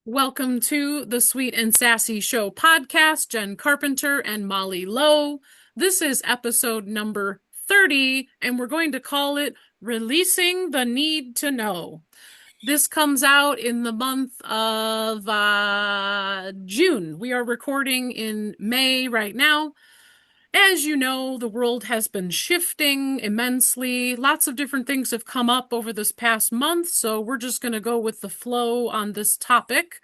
Welcome to the Sweet and Sassy Show podcast. Jen Carpenter and Molly Lowe. This is episode number 30, and we're going to call it Releasing the Need to Know. This comes out in the month of June. We are recording in May right now. As you know, the world has been shifting immensely. Lots of different things have come up over this past month, so we're just going to go with the flow on this topic.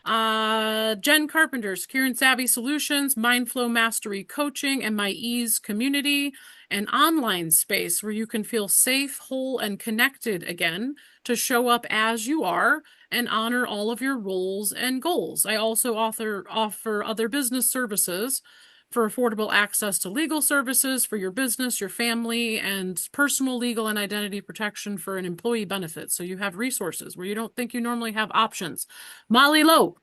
Jen Carpenter, Secure and Savvy Solutions, Mindflow Mastery Coaching, and My Ease Community, an online space where you can feel safe, whole, and connected again to show up as you are and honor all of your roles and goals. I also offer other business services for affordable access to legal services for your business, your family, and personal legal and identity protection for an employee benefit. So you have resources where you don't think you normally have options. Molly Lowe.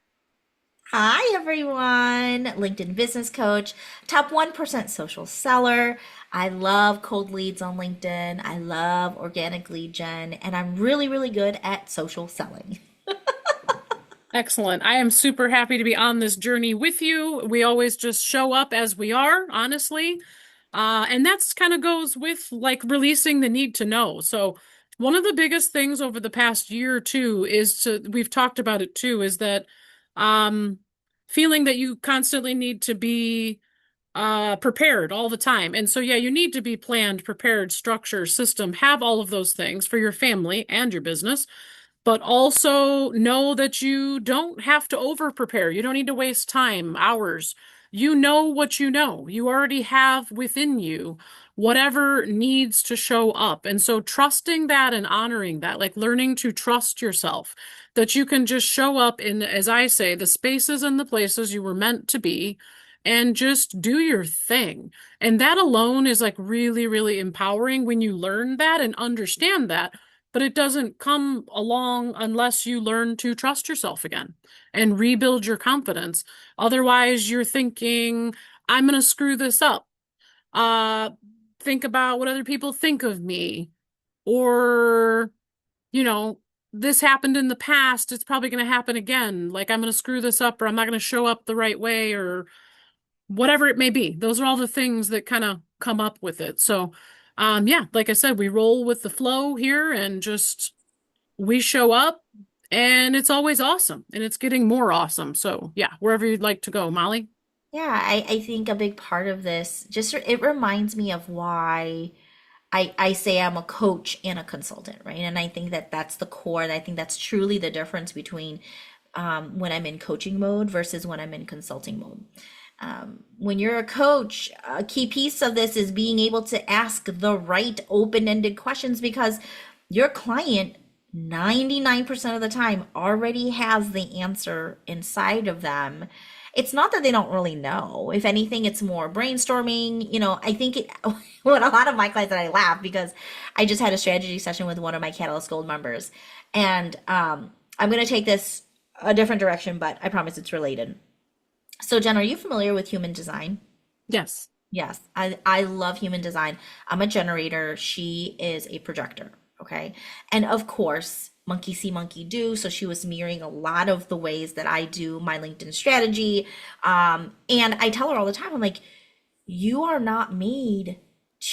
Hi, everyone. LinkedIn business coach, top 1% social seller. I love cold leads on LinkedIn. I love organic lead gen, and I'm really, really good at social selling. Excellent. I am super happy to be on this journey with you. We always just show up as we are, honestly. And that's kind of goes with like releasing the need to know. So one of the biggest things over the past year or two we've talked about it too, is that um, feeling that you constantly need to be prepared all the time. And so, yeah, you need to be planned, prepared, structure, system, have all of those things for your family and your business, but also know that you don't have to over prepare. You don't need to waste time, hours. You know what you know. You already have within you whatever needs to show up. And so trusting that and honoring that, like learning to trust yourself, that you can just show up in, as I say, the spaces and the places you were meant to be and just do your thing. And that alone is like really, really empowering when you learn that and understand that, but it doesn't come along unless you learn to trust yourself again and rebuild your confidence. Otherwise, you're thinking, I'm going to screw this up. Uh, think about what other people think of me. Or, you know, this happened in the past. It's probably going to happen again. Like, I'm going to screw this up, or I'm not going to show up the right way, or whatever it may be. Those are all the things that kind of come up with it. So, yeah, like I said, we roll with the flow here and just we show up and it's always awesome and it's getting more awesome. So, yeah, wherever you'd like to go, Molly. Yeah, I think a big part of this just it reminds me of why I say I'm a coach and a consultant, right? And I think that that's the core. And I think that's truly the difference between when I'm in coaching mode versus when I'm in consulting mode. When you're a coach, a key piece of this is being able to ask the right open-ended questions because your client 99% of the time already has the answer inside of them. It's not that they don't really know. If anything, it's more brainstorming. I think with a lot of my clients, that I laugh because I just had a strategy session with one of my Catalyst Gold members. And I'm going to take this a different direction, but I promise it's related. So, Jen, are you familiar with human design? Yes. Yes, I love human design. I'm a generator. She is a projector. Okay. And of course, monkey see, monkey do. So she was mirroring a lot of the ways that I do my LinkedIn strategy. And I tell her all the time, I'm like, you are not made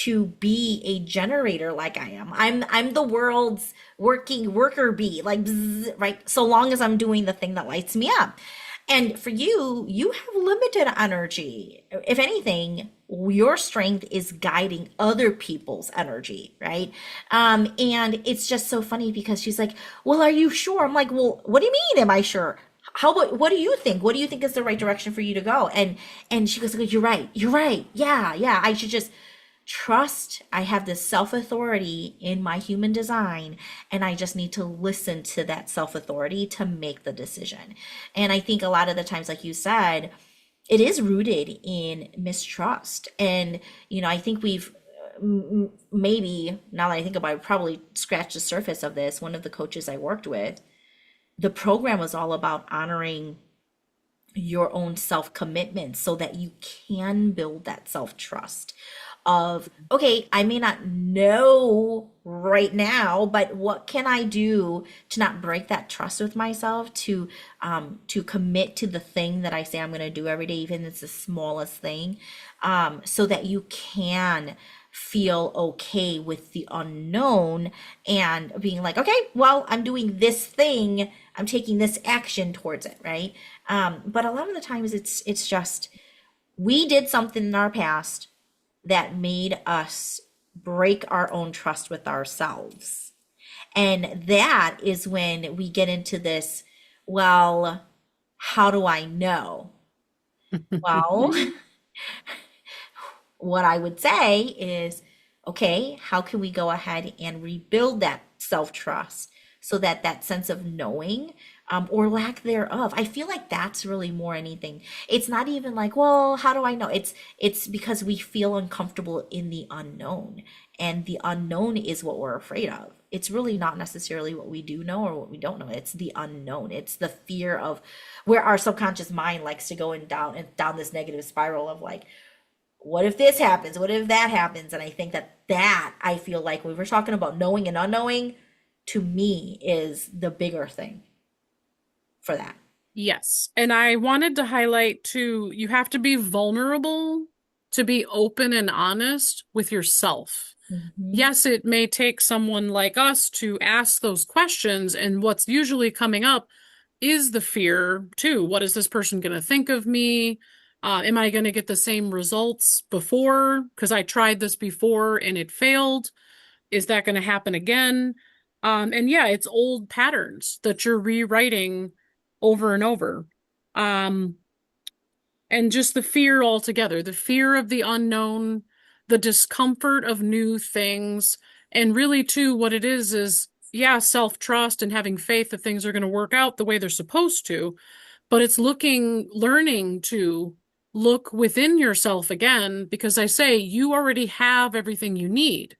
to be a generator like I am. I'm the world's worker bee, like bzz, right? So long as I'm doing the thing that lights me up. And for you, you have limited energy. If anything, your strength is guiding other people's energy, right? And it's just so funny because she's like, "Well, are you sure?" I'm like, "Well, what do you mean? Am I sure? How about what do you think? What do you think is the right direction for you to go?" And she goes, "You're right. You're right. Yeah, yeah. I should just trust. I have this self authority in my human design, and I just need to listen to that self authority to make the decision." And I think a lot of the times, like you said, it is rooted in mistrust. And, I think we've maybe, now that I think about it, probably scratched the surface of this. One of the coaches I worked with, the program was all about honoring your own self commitment so that you can build that self trust. of, okay, I may not know right now, but what can I do to not break that trust with myself, to commit to the thing that I say I'm going to do every day, even if it's the smallest thing, so that you can feel okay with the unknown and being like, okay, well, I'm doing this thing, I'm taking this action towards it, right? But a lot of the times it's just we did something in our past that made us break our own trust with ourselves. And that is when we get into this, well, how do I know? Well, what I would say is, okay, how can we go ahead and rebuild that self trust so that that sense of knowing, or lack thereof, I feel like that's really more anything. It's not even like, well, how do I know? It's because we feel uncomfortable in the unknown, and the unknown is what we're afraid of. It's really not necessarily what we do know or what we don't know. It's the unknown. It's the fear of where our subconscious mind likes to go and down this negative spiral of like, what if this happens? What if that happens? And I think that I feel like when we're talking about knowing and unknowing, to me is the bigger thing for that. Yes. And I wanted to highlight too, you have to be vulnerable to be open and honest with yourself. Hmm. Yes, it may take someone like us to ask those questions, and what's usually coming up is the fear too. What is this person going to think of me? Am I going to get the same results before? Because I tried this before and it failed. Is that going to happen again? And yeah, it's old patterns that you're rewriting over and over. Um, and just the fear altogether, the fear of the unknown, the discomfort of new things, and really too what it is yeah, self-trust and having faith that things are going to work out the way they're supposed to, but it's learning to look within yourself again, because I say you already have everything you need.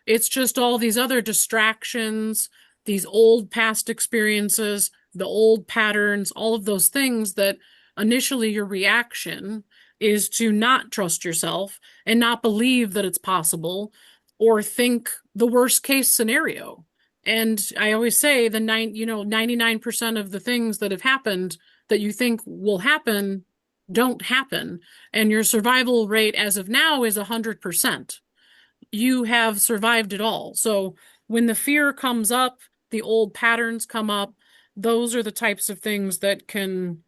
It's just all these other distractions, these old past experiences, the old patterns, all of those things that initially your reaction is to not trust yourself and not believe that it's possible or think the worst case scenario. And I always say 99% of the things that have happened that you think will happen don't happen. And your survival rate as of now is 100%. You have survived it all. So when the fear comes up, the old patterns come up, those are the types of things that can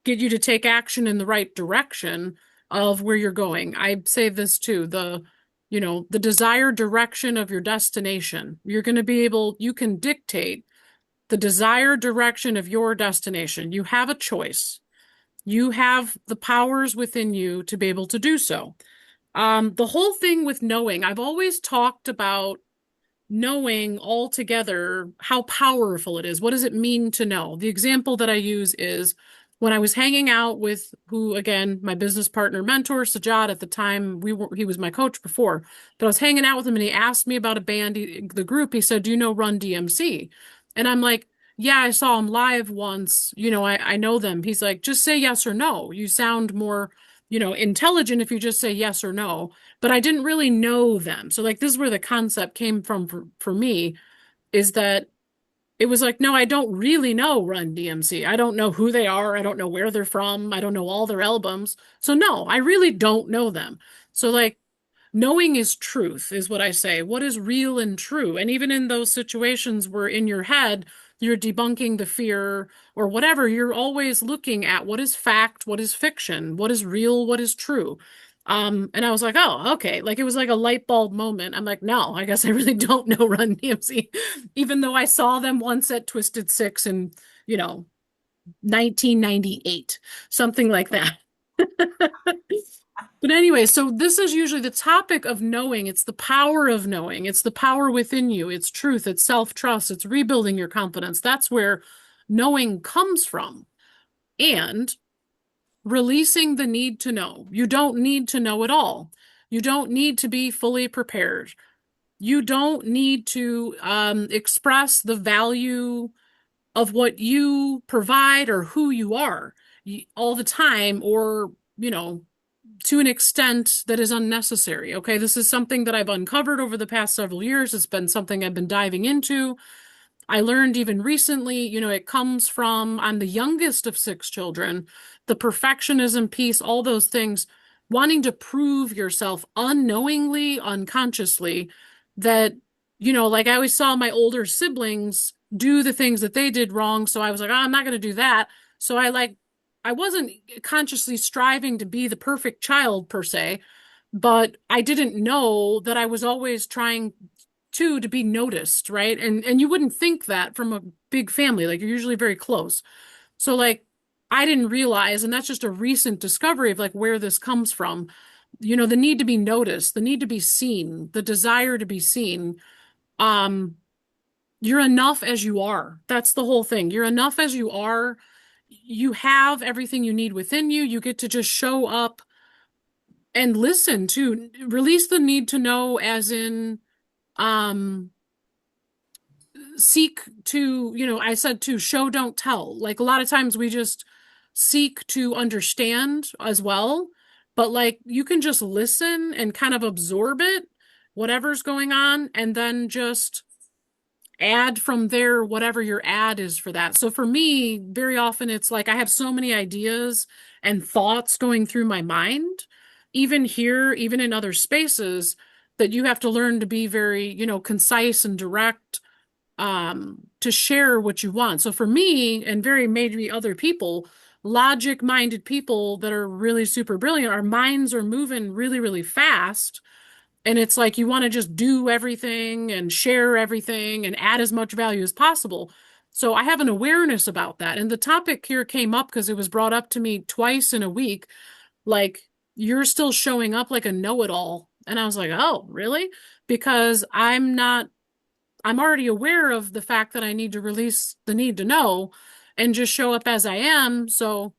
get you to take action in the right direction of where you're going. I say this too, the desired direction of your destination. You're going to be able, you can dictate the desired direction of your destination. You have a choice. You have the powers within you to be able to do so. The whole thing with knowing, I've always talked about knowing altogether how powerful it is. What does it mean to know? The example that I use is when I was hanging out with who, again, my business partner mentor, Sajad, at the time, he was my coach before, but I was hanging out with him and he asked me about a band, the group. He said, "Do you know Run DMC?" And I'm like, "Yeah, I saw him live once. I know them." He's like, "Just say yes or no. You sound more, intelligent if you just say yes or no." But I didn't really know them. So like this is where the concept came from for me, is that it was like, no, I don't really know Run DMC. I don't know who they are. I don't know where they're from. I don't know all their albums. So no, I really don't know them. So like knowing is truth, is what I say. What is real and true? And even in those situations where in your head you're debunking the fear or whatever, you're always looking at what is fact, what is fiction, what is real, what is true. And I was like, oh, okay. Like it was like a light bulb moment. I'm like, no, I guess I really don't know Run DMC, even though I saw them once at Twisted Six in, you know, 1998, something like that. But anyway, so this is usually the topic of knowing. It's the power of knowing. It's the power within you. It's truth. It's self-trust. It's rebuilding your confidence. That's where knowing comes from. And releasing the need to know. You don't need to know it all. You don't need to be fully prepared. You don't need to express the value of what you provide or who you are all the time, or, you know, to an extent that is unnecessary. Okay, this is something that I've uncovered over the past several years. It's been something I've been diving into. I learned even recently, it comes from, I'm the youngest of six children, the perfectionism piece, all those things, wanting to prove yourself unknowingly, unconsciously, that, like I always saw my older siblings do the things that they did wrong. So I was like, oh, I'm not going to do that. So I wasn't consciously striving to be the perfect child per se, but I didn't know that I was always trying to be noticed, right? And you wouldn't think that from a big family, like you're usually very close. So like I didn't realize, and that's just a recent discovery of like where this comes from. The need to be noticed, the need to be seen, the desire to be seen. Um, you're enough as you are. That's the whole thing. You're enough as you are. You have everything you need within you. You get to just show up and listen to release the need to know, as in um seek to, I said to show, don't tell. Like a lot of times we just seek to understand as well, but like you can just listen and kind of absorb it, whatever's going on, and then just add from there whatever your add is for that. So for me, very often it's like I have so many ideas and thoughts going through my mind, even here, even in other spaces, that you have to learn to be very, concise and direct, to share what you want. So for me, and very maybe other people, logic-minded people that are really super brilliant, our minds are moving really, really fast. And it's like you want to just do everything and share everything and add as much value as possible. So I have an awareness about that. And the topic here came up because it was brought up to me twice in a week. Like, you're still showing up like a know-it-all. And I was like, oh, really? Because I'm already aware of the fact that I need to release the need to know and just show up as I am. So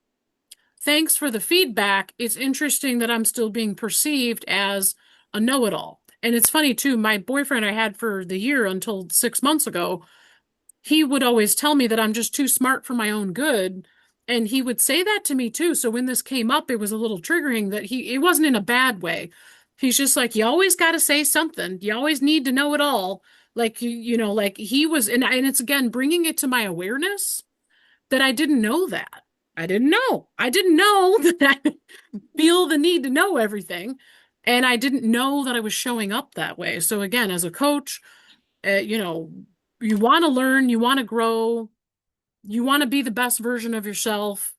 thanks for the feedback. It's interesting that I'm still being perceived as a know-it-all. And it's funny too, my boyfriend I had for the year until 6 months ago, he would always tell me that I'm just too smart for my own good. And he would say that to me too. So when this came up, it was a little triggering that it wasn't in a bad way. He's just like, you always got to say something. You always need to know it all. Like, like he was, and it's again, bringing it to my awareness that I didn't know that. I didn't know. I didn't know that I feel the need to know everything. And I didn't know that I was showing up that way. So again, as a coach, you know, you want to learn, you want to grow, you want to be the best version of yourself,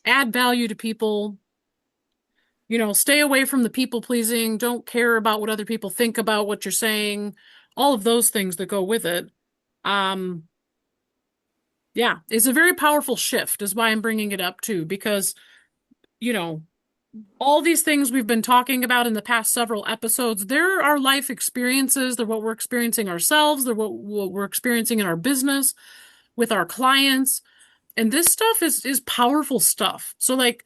add value to people, stay away from the people pleasing, don't care about what other people think about what you're saying, all of those things that go with it. Um, yeah, it's a very powerful shift, is why I'm bringing it up too, because, you know, all these things we've been talking about in the past several episodes, they're our life experiences. They're what we're experiencing ourselves. They're what we're experiencing in our business with our clients. And this stuff is powerful stuff. So like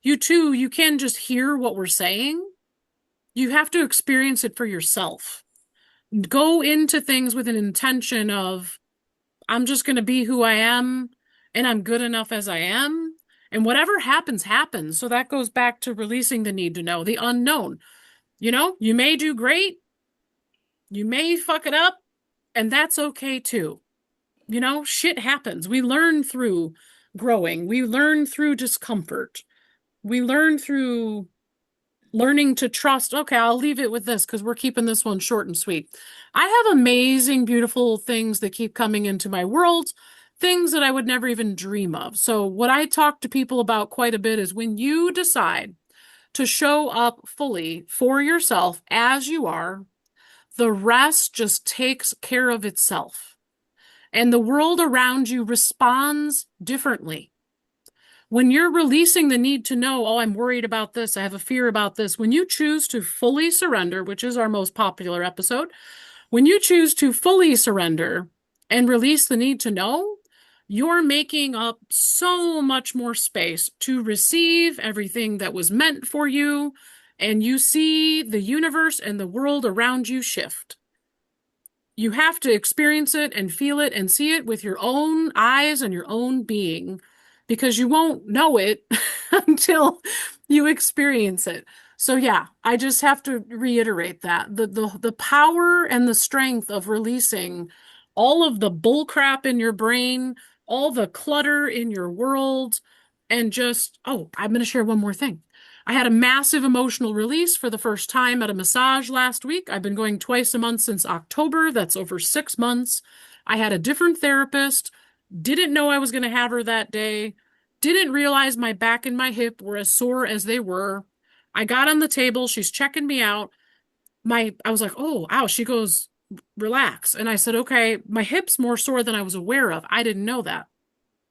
you too, you can't just hear what we're saying. You have to experience it for yourself. Go into things with an intention of, I'm just going to be who I am and I'm good enough as I am. And whatever happens, happens. So that goes back to releasing the need to know, the unknown. You may do great, you may fuck it up, and that's okay too. Shit happens. We learn through growing, we learn through discomfort, we learn through learning to trust. Okay, I'll leave it with this because we're keeping this one short and sweet. I have amazing, beautiful things that keep coming into my world, things that I would never even dream of. So, what I talk to people about quite a bit is when you decide to show up fully for yourself as you are, the rest just takes care of itself. And the world around you responds differently. When you're releasing the need to know, oh, I'm worried about this, I have a fear about this, when you choose to fully surrender, which is our most popular episode, when you choose to fully surrender and release the need to know, you're making up so much more space to receive everything that was meant for you, and you see the universe and the world around you shift. You have to experience it and feel it and see it with your own eyes and your own being, because you won't know it until You experience it. So yeah, I just have to reiterate that the power and the strength of releasing all of the bull crap in your brain, all the clutter in your world, and just, oh, I'm going to share one more thing. I had a massive emotional release for the first time at a massage last week. I've been going twice a month since October. That's over 6 months. I had a different therapist, didn't know I was going to have her that day. Didn't realize my back and my hip were as sore as they were. I got on the table, she's checking me out. I was like, "Oh, ow." She goes, "Relax." And I said, "Okay, my hip's more sore than I was aware of. I didn't know that."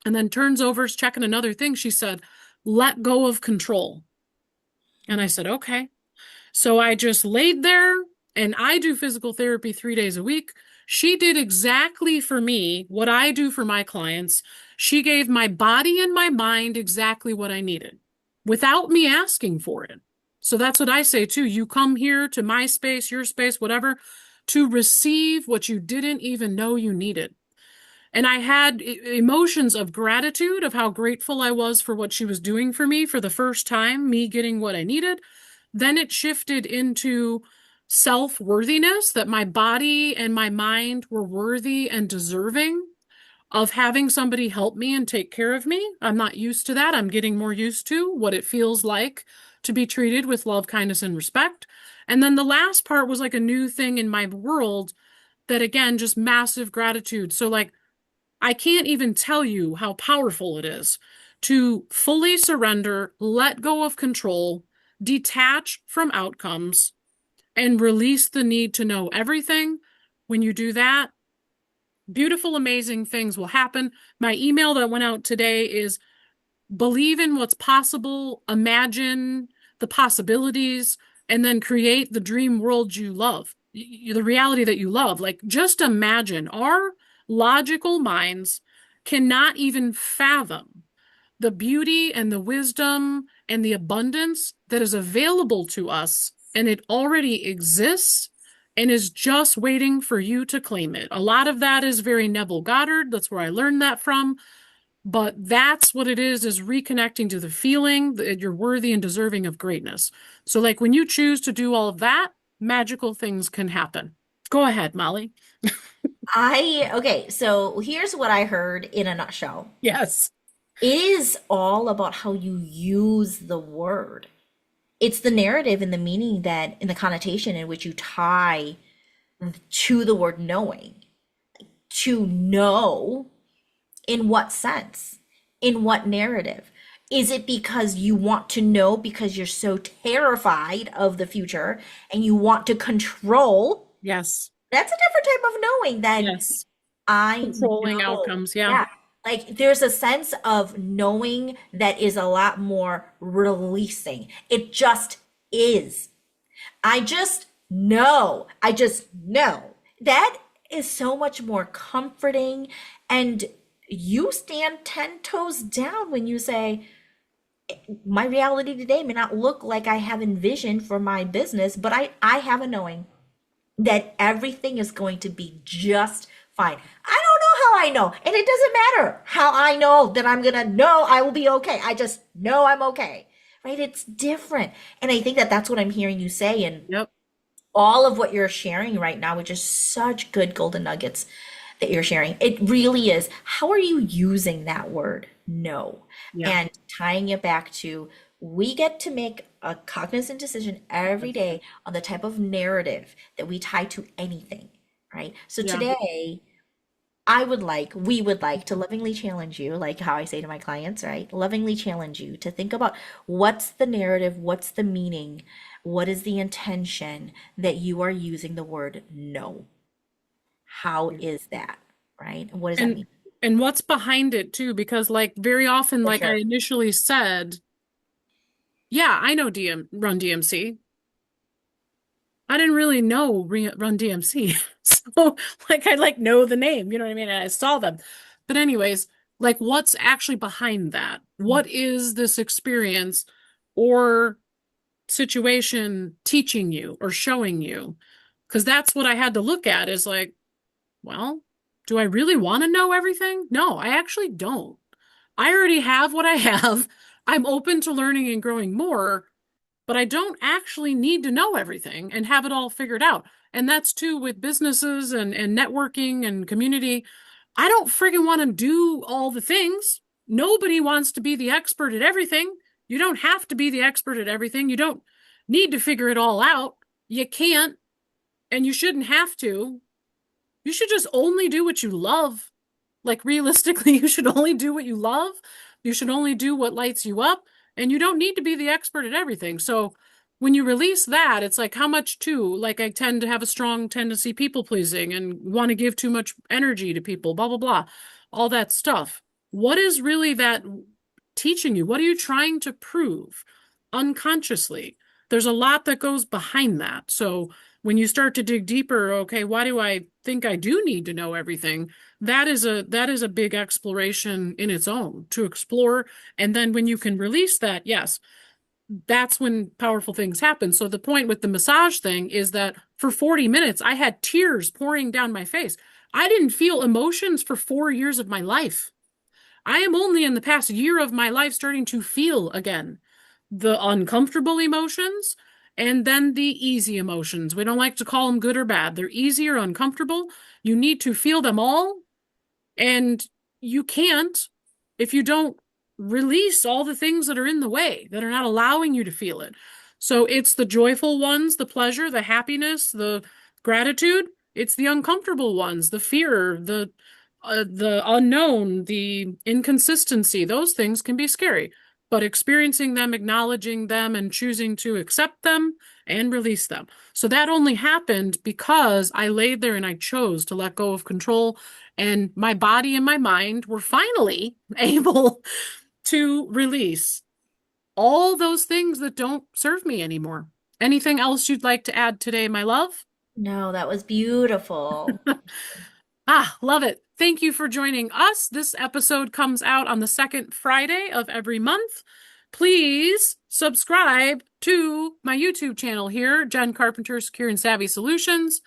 And then turns over, is checking another thing. She said, "Let go of control." And I said, "Okay." So I just laid there, and I do physical therapy 3 days a week. She did exactly for me what I do for my clients. She gave my body and my mind exactly what I needed without me asking for it. So that's what I say too. You come here to my space, your space, whatever, to receive what you didn't even know you needed. And I had emotions of gratitude of how grateful I was for what she was doing for me for the first time, me getting what I needed. Then it shifted into self-worthiness, that my body and my mind were worthy and deserving of having somebody help me and take care of me. I'm not used to that. I'm getting more used to what it feels like to be treated with love, kindness, and respect. And then the last part was like a new thing in my world that, again, just massive gratitude. So, like, I can't even tell you how powerful it is to fully surrender, let go of control, detach from outcomes, and release the need to know everything. When you do that, beautiful, amazing things will happen. My email that went out today is believe in what's possible, imagine the possibilities, and then create the dream world you love, the reality that you love. Like, just imagine. Our logical minds cannot even fathom the beauty and the wisdom and the abundance that is available to us, and it already exists and is just waiting for you to claim it. A lot of that is very Neville Goddard. That's where I learned that from. But that's what it is reconnecting to the feeling that you're worthy and deserving of greatness. So, like, when you choose to do all of that, magical things can happen. Go ahead, Molly. Okay, so here's what I heard in a nutshell. Yes. It is all about how you use the word. It's the narrative and the meaning that, in the connotation in which you tie to the word knowing. To know in what sense? In what narrative? Is it because you want to know because you're so terrified of the future and you want to control? Yes. That's a different type of knowing than Yes. I Controlling know. outcomes. Yeah. Yeah. Like there's a sense of knowing that is a lot more releasing. It just is. I just know. I just know. That is so much more comforting. And you stand 10 toes down when you say, my reality today may not look like I have envisioned for my business, but I have a knowing that everything is going to be just fine. I don't know how I know, and it doesn't matter how I know that I'm gonna know I will be okay. I just know I'm okay, right? It's different, and I think that that's what I'm hearing you say, and Yep. all of what you're sharing right now, which is such good golden nuggets that you're sharing. It really is. How are you using that word? No. Yeah. And tying it back to we get to make a cognizant decision every day on the type of narrative that we tie to anything, right? So Yeah. today, we would like to lovingly challenge you, like how I say to my clients, right? Lovingly challenge you to think about what's the narrative, what's the meaning, what is the intention that you are using the word no. How is that, right? And what does that And mean? and what's behind it too, because like very often, For like I sure. initially said, yeah, I know Run DMC. I didn't really know Run DMC. So like I like know the name, you know what I mean? And I saw them. But anyways, like what's actually behind that? What is this experience or situation teaching you or showing you? Because that's what I had to look at is like, well, do I really want to know everything? No, I actually don't. I already have what I have. I'm open to learning and growing more, but I don't actually need to know everything and have it all figured out. And that's too with businesses and networking and community. I don't friggin' want to do all the things. Nobody wants to be the expert at everything. You don't have to be the expert at everything. You don't need to figure it all out. You can't, and you shouldn't have to. You should just only do what you love. Like realistically, you should only do what you love. You should only do what lights you up, and you don't need to be the expert at everything. So when you release that, it's like how much too, like I tend to have a strong tendency people pleasing and want to give too much energy to people, blah blah blah. All that stuff. What is really that teaching you? What are you trying to prove unconsciously? There's a lot that goes behind that. So when you start to dig deeper, okay, why do I think I do need to know everything? That is a big exploration in its own to explore. And then when you can release that, yes, that's when powerful things happen. So the point with the massage thing is that for 40 minutes, I had tears pouring down my face. I didn't feel emotions for 4 years of my life. I am only in the past year of my life starting to feel again the uncomfortable emotions and then the easy emotions. We don't like to call them good or bad. They're easy or uncomfortable. You need to feel them all, and you can't if you don't release all the things that are in the way, that are not allowing you to feel it. So it's the joyful ones, the pleasure, the happiness, the gratitude. It's the uncomfortable ones, the fear, the unknown, the inconsistency. Those things can be scary, but experiencing them, acknowledging them, and choosing to accept them and release them. So that only happened because I laid there and I chose to let go of control, and my body and my mind were finally able to release all those things that don't serve me anymore. Anything else you'd like to add today, my love? No, that was beautiful. Ah, love it. Thank you for joining us. This episode comes out on the second Friday of every month. Please subscribe to my YouTube channel here, Jen Carpenter Secure and Savvy Solutions.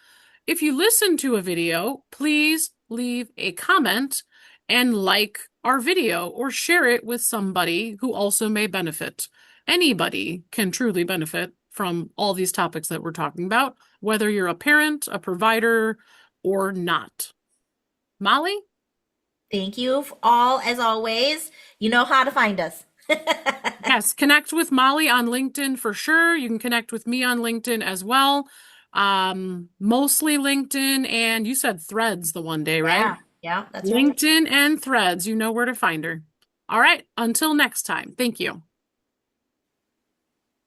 If you listen to a video, please leave a comment and like our video or share it with somebody who also may benefit. Anybody can truly benefit from all these topics that we're talking about, whether you're a parent, a provider, or not. Molly? Thank you all, as always. You know how to find us. Yes, connect with Molly on LinkedIn for sure. You can connect with me on LinkedIn as well. Mostly LinkedIn, and you said Threads the one day, right? Yeah, yeah, that's right. LinkedIn and Threads, you know where to find her. All right, until next time. Thank you.